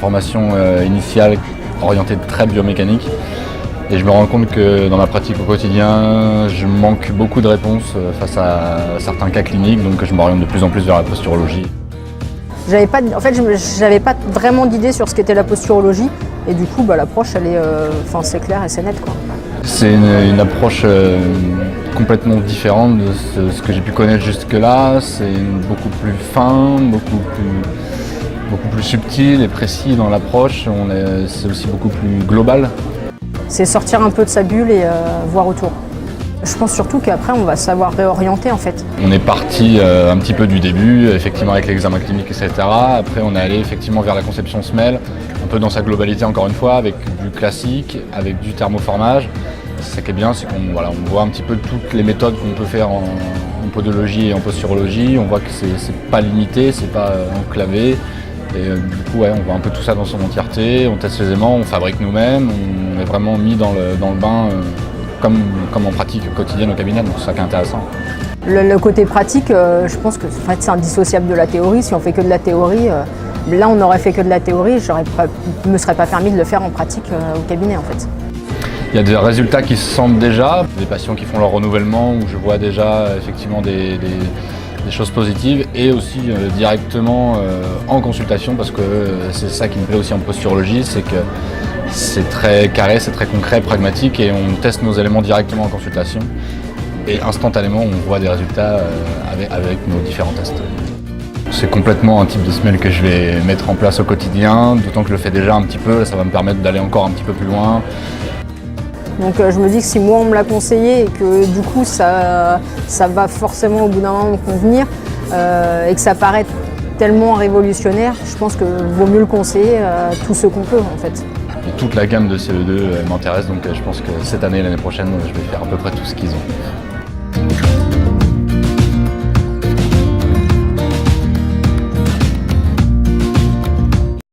formation initiale orientée très biomécanique. Et je me rends compte que dans ma pratique au quotidien, je manque beaucoup de réponses face à certains cas cliniques, donc je m'oriente de plus en plus vers la posturologie. J'avais pas vraiment d'idée sur ce qu'était la posturologie, et du coup l'approche c'est clair et c'est net, quoi. C'est une approche complètement différente de ce que j'ai pu connaître jusque-là. C'est beaucoup plus fin, beaucoup plus subtil et précis dans l'approche. C'est aussi beaucoup plus global. C'est sortir un peu de sa bulle et voir autour. Je pense surtout qu'après on va savoir réorienter en fait. On est parti un petit peu du début, effectivement avec l'examen clinique, etc. Après on est allé effectivement vers la conception semelle, un peu dans sa globalité encore une fois, avec du classique, avec du thermoformage. Ce qui est bien, c'est qu'on voit un petit peu toutes les méthodes qu'on peut faire en podologie et en posturologie. On voit que c'est pas limité, c'est pas enclavé. Et du coup, on voit un peu tout ça dans son entièreté. On teste les aimants, on fabrique nous-mêmes. On est vraiment mis dans le bain comme en pratique quotidienne au cabinet. Donc c'est ça qui est intéressant. Le côté pratique, je pense que en fait, c'est indissociable de la théorie. Si on fait que de la théorie, là on n'aurait fait que de la théorie. Je me serais pas permis de le faire en pratique au cabinet en fait. Il y a des résultats qui se sentent déjà, des patients qui font leur renouvellement où je vois déjà effectivement des choses positives et aussi directement en consultation parce que c'est ça qui me plaît aussi en posturologie, c'est que c'est très carré, c'est très concret, pragmatique et on teste nos éléments directement en consultation et instantanément on voit des résultats avec nos différents tests. C'est complètement un type de semelle que je vais mettre en place au quotidien, d'autant que je le fais déjà un petit peu, ça va me permettre d'aller encore un petit peu plus loin. Donc je me dis que si moi on me l'a conseillé et que du coup ça va forcément au bout d'un moment me convenir et que ça paraît tellement révolutionnaire, je pense qu'il vaut mieux le conseiller à tous ceux qu'on peut en fait. Et toute la gamme de CE2 m'intéresse, donc je pense que cette année et l'année prochaine je vais faire à peu près tout ce qu'ils ont.